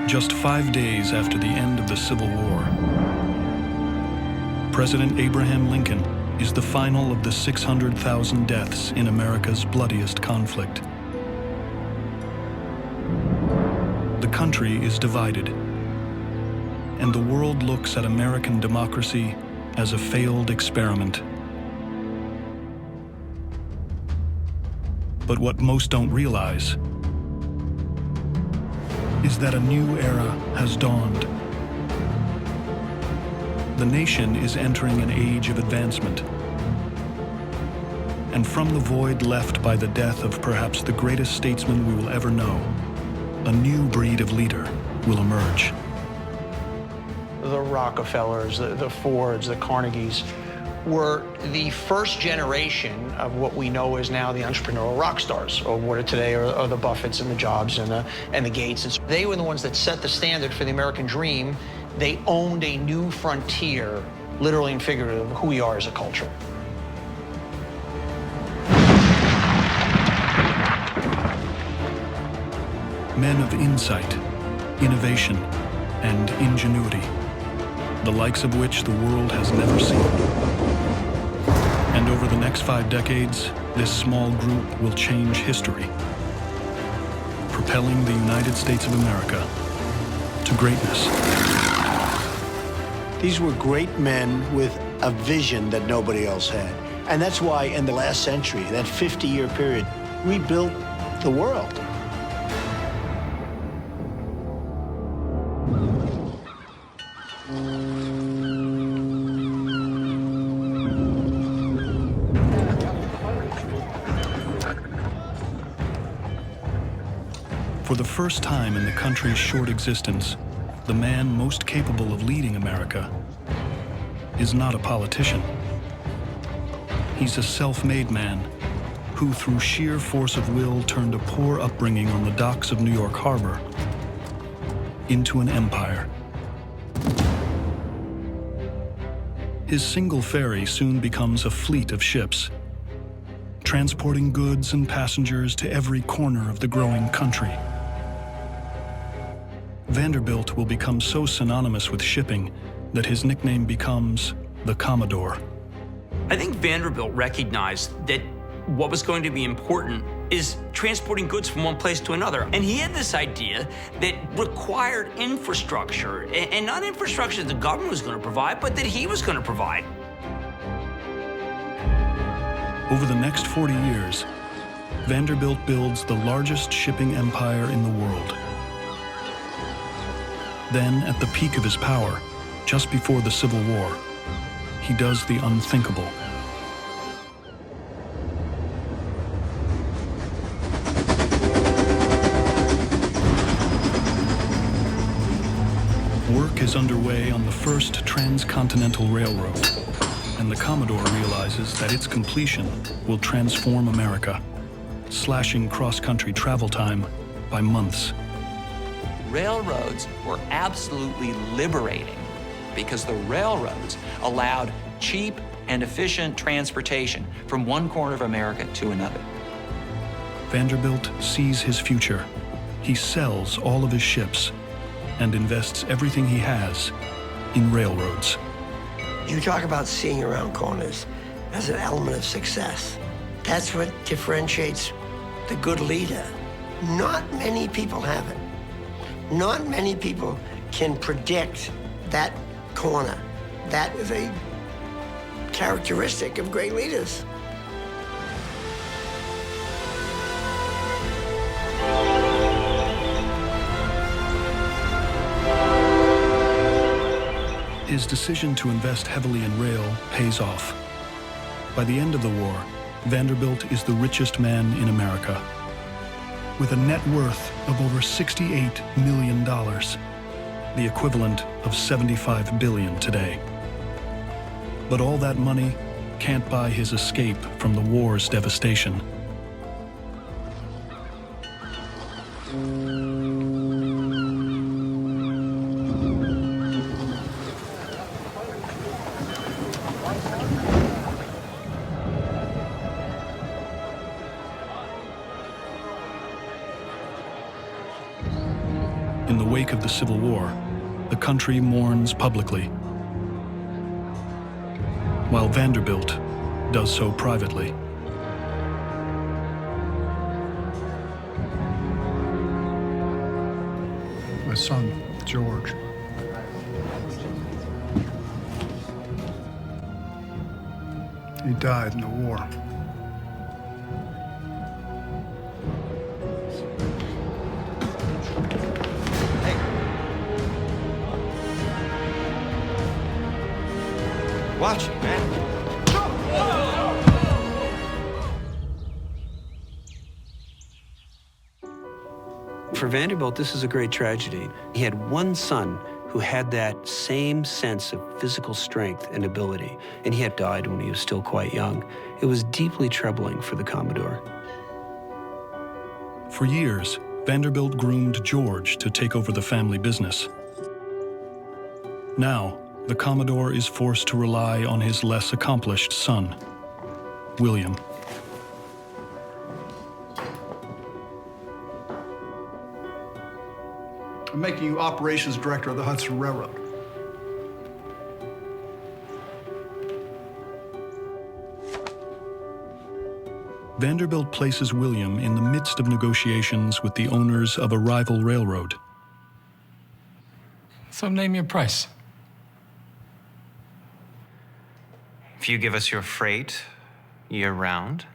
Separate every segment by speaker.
Speaker 1: Just 5 days after the end of the Civil War, President Abraham Lincoln is the final of the 600,000 deaths in America's bloodiest conflict. The country is divided, and the world looks at American democracy as a failed experiment. But what most don't realize is that a new era has dawned. The nation is entering an age of advancement. And from the void left by the death of perhaps the greatest statesman we will ever know, a new breed of leader will emerge.
Speaker 2: The Rockefellers, the Fords, the Carnegies were the first generation of what we know is now the entrepreneurial rock stars, or what are today are the Buffetts and the Jobs and the Gates. And they were the ones that set the standard for the American dream. They owned a new frontier, literally and figuratively, of who we are as a culture.
Speaker 1: Men of insight, innovation, and ingenuity, the likes of which the world has never seen. And over the next 5 decades, this small group will change history, propelling the United States of America to greatness.
Speaker 3: These were great men with a vision that nobody else had. And that's why in the last century, that 50-year period, we built the world.
Speaker 1: For the first time in the country's short existence, the man most capable of leading America is not a politician. He's a self-made man who, through sheer force of will, turned a poor upbringing on the docks of New York Harbor into an empire. His single ferry soon becomes a fleet of ships, transporting goods and passengers to every corner of the growing country. Vanderbilt will become so synonymous with shipping that his nickname becomes the Commodore.
Speaker 4: I think Vanderbilt recognized that what was going to be important is transporting goods from one place to another. And he had this idea that required infrastructure, and not infrastructure that the government was going to provide, but that he was going to provide.
Speaker 1: Over the next 40 years, Vanderbilt builds the largest shipping empire in the world. Then, at the peak of his power, just before the Civil War, he does the unthinkable. Work is underway on the first transcontinental railroad, and the Commodore realizes that its completion will transform America, slashing cross-country travel time by months.
Speaker 5: Railroads were absolutely liberating because the railroads allowed cheap and efficient transportation from one corner of America to another.
Speaker 1: Vanderbilt sees his future. He sells all of his ships and invests everything he has in railroads.
Speaker 6: You talk about seeing around corners as an element of success. That's what differentiates the good leader. Not many people have it. Not many people can predict that corner. That is a characteristic of great leaders.
Speaker 1: His decision to invest heavily in rail pays off. By the end of the war, Vanderbilt is the richest man in America, with a net worth of over $68 million, the equivalent of $75 billion today. But all that money can't buy his escape from the war's devastation. In the wake of the Civil War, the country mourns publicly, while Vanderbilt does so privately.
Speaker 7: My son, George. He died in the war.
Speaker 8: Watch it, man.
Speaker 9: For Vanderbilt, this is a great tragedy. He had one son who had that same sense of physical strength and ability, and he had died when he was still quite young. It was deeply troubling for the Commodore.
Speaker 1: For years, Vanderbilt groomed George to take over the family business. Now, the Commodore is forced to rely on his less accomplished son, William.
Speaker 7: I'm making you operations director of the Hudson Railroad.
Speaker 1: Vanderbilt places William in the midst of negotiations with the owners of a rival railroad.
Speaker 10: So name your price.
Speaker 8: If you give us your freight year-round,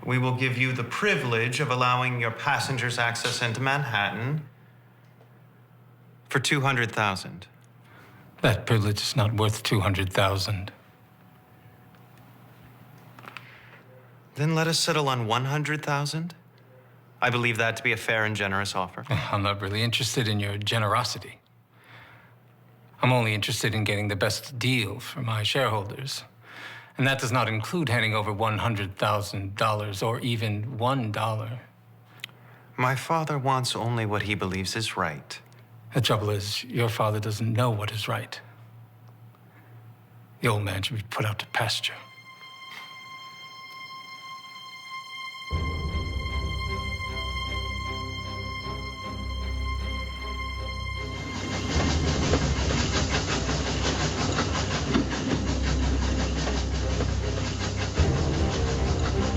Speaker 8: we will give you the privilege of allowing your passengers access into Manhattan for $200,000.
Speaker 10: That privilege is not worth $200,000.
Speaker 8: Then let us settle on $100,000. I believe that to be a fair and generous offer.
Speaker 10: I'm not really interested in your generosity. I'm only interested in getting the best deal for my shareholders. And that does not include handing over $100,000 or even $1.
Speaker 8: My father wants only what he believes is right.
Speaker 10: The trouble is, your father doesn't know what is right. The old man should be put out to pasture.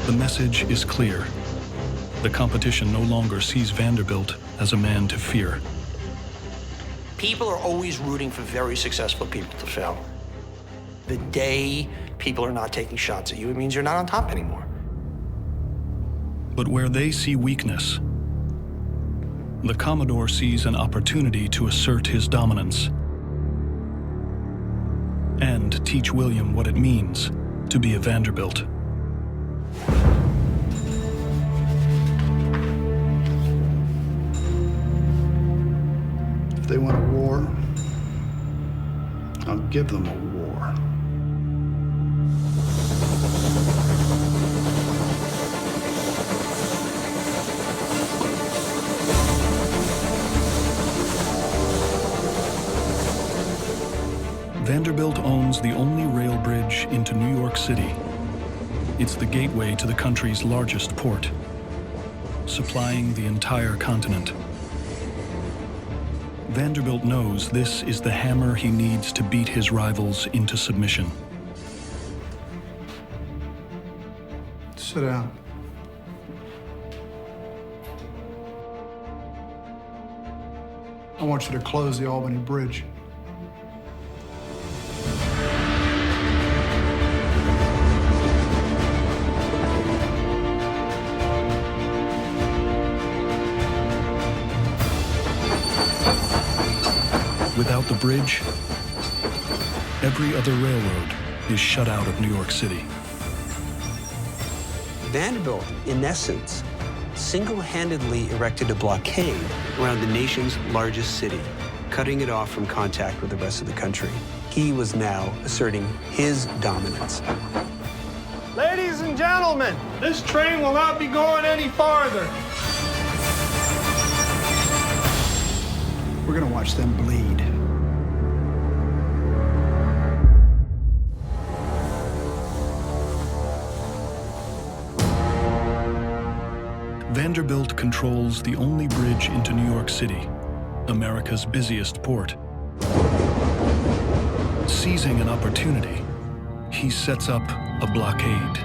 Speaker 1: The message is clear. The competition no longer sees Vanderbilt as a man to fear.
Speaker 2: People are always rooting for very successful people to fail. The day people are not taking shots at you, it means you're not on top anymore.
Speaker 1: But where they see weakness, the Commodore sees an opportunity to assert his dominance and teach William what it means to be a Vanderbilt.
Speaker 7: If they want a war, I'll give them a war.
Speaker 1: Vanderbilt owns the only rail bridge into New York City. It's the gateway to the country's largest port, supplying the entire continent. Vanderbilt knows this is the hammer he needs to beat his rivals into submission.
Speaker 7: Sit down. I want you to close the Albany Bridge.
Speaker 1: Without the bridge, every other railroad is shut out of New York City.
Speaker 9: Vanderbilt, in essence, single-handedly erected a blockade around the nation's largest city, cutting it off from contact with the rest of the country. He was now asserting his dominance.
Speaker 11: Ladies and gentlemen, this train will not be going any farther.
Speaker 7: We're gonna watch them bleed.
Speaker 1: Vanderbilt controls the only bridge into New York City, America's busiest port. Seizing an opportunity, he sets up a blockade.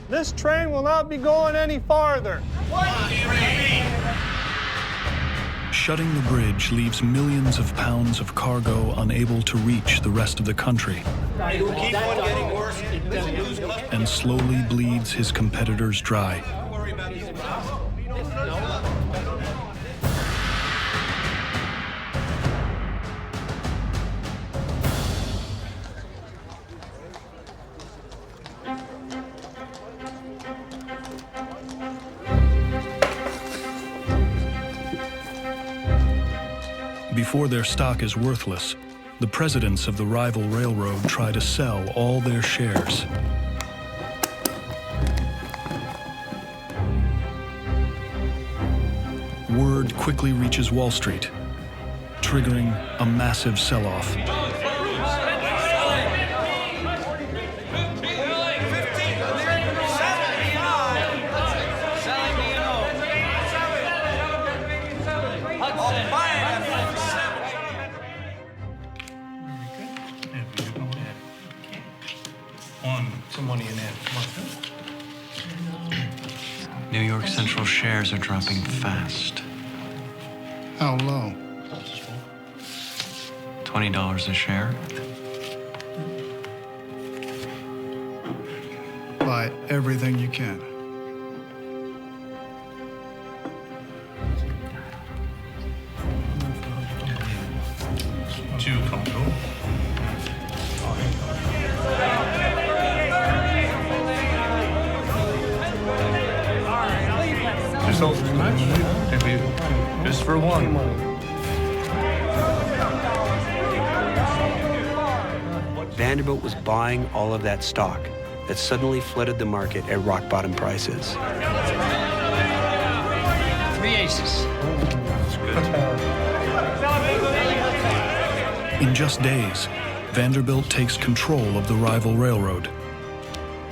Speaker 11: This train will not be going any farther.
Speaker 1: Shutting the bridge leaves millions of pounds of cargo unable to reach the rest of the country, and slowly bleeds his competitors dry. Before their stock is worthless, the presidents of the rival railroad try to sell all their shares. Word quickly reaches Wall Street, triggering a massive sell-off.
Speaker 8: Some money in there. New York Central shares are dropping fast.
Speaker 7: How low?
Speaker 8: $20 a share.
Speaker 7: Buy everything you can.
Speaker 8: Too comfortable.
Speaker 11: Just for one.
Speaker 9: Vanderbilt was buying all of that stock that suddenly flooded the market at rock-bottom prices.
Speaker 6: 3 aces.
Speaker 1: In just days, Vanderbilt takes control of the rival railroad,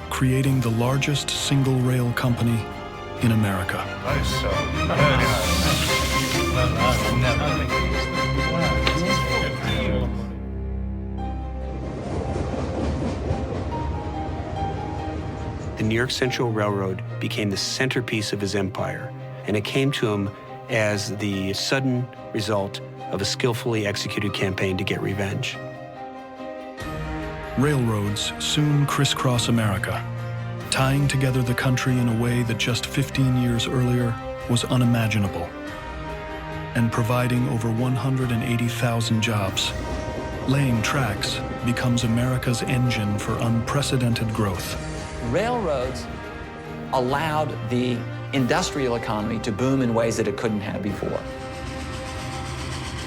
Speaker 1: creating the largest single rail company in America.
Speaker 9: The New York Central Railroad became the centerpiece of his empire, and it came to him as the sudden result of a skillfully executed campaign to get revenge.
Speaker 1: Railroads soon crisscross America, tying together the country in a way that just 15 years earlier was unimaginable, and providing over 180,000 jobs. Laying tracks becomes America's engine for unprecedented growth.
Speaker 5: Railroads allowed the industrial economy to boom in ways that it couldn't have before.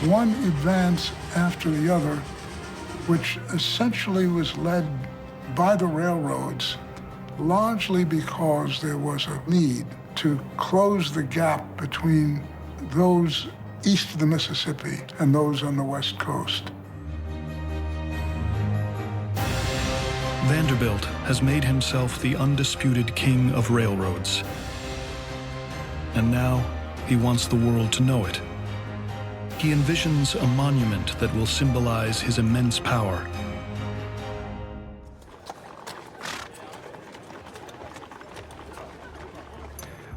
Speaker 12: One advance after the other, which essentially was led by the railroads, largely because there was a need to close the gap between those east of the Mississippi and those on the West Coast.
Speaker 1: Vanderbilt has made himself the undisputed king of railroads. And now he wants the world to know it. He envisions a monument that will symbolize his immense power.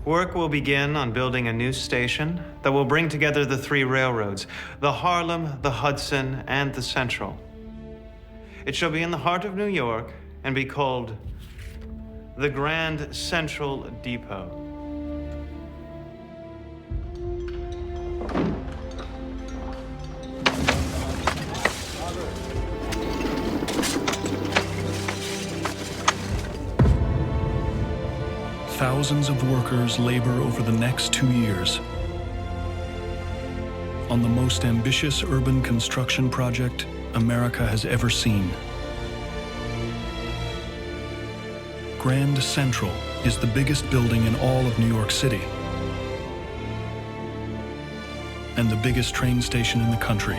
Speaker 8: Work will begin on building a new station that will bring together the three railroads, the Harlem, the Hudson, and the Central. It shall be in the heart of New York and be called the Grand Central Depot.
Speaker 1: Thousands of workers labor over the next 2 years on the most ambitious urban construction project America has ever seen. Grand Central is the biggest building in all of New York City. and the biggest train station in the country,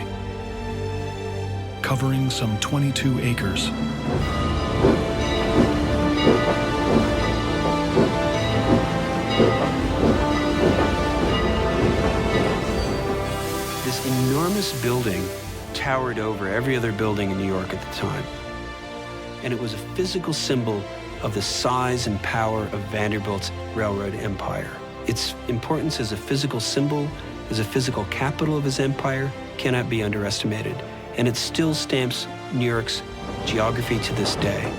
Speaker 1: covering some 22 acres.
Speaker 9: This enormous building towered over every other building in New York at the time. And it was a physical symbol of the size and power of Vanderbilt's railroad empire. Its importance as a physical symbol, as a physical capital of his empire, cannot be underestimated. And it still stamps New York's geography to this day.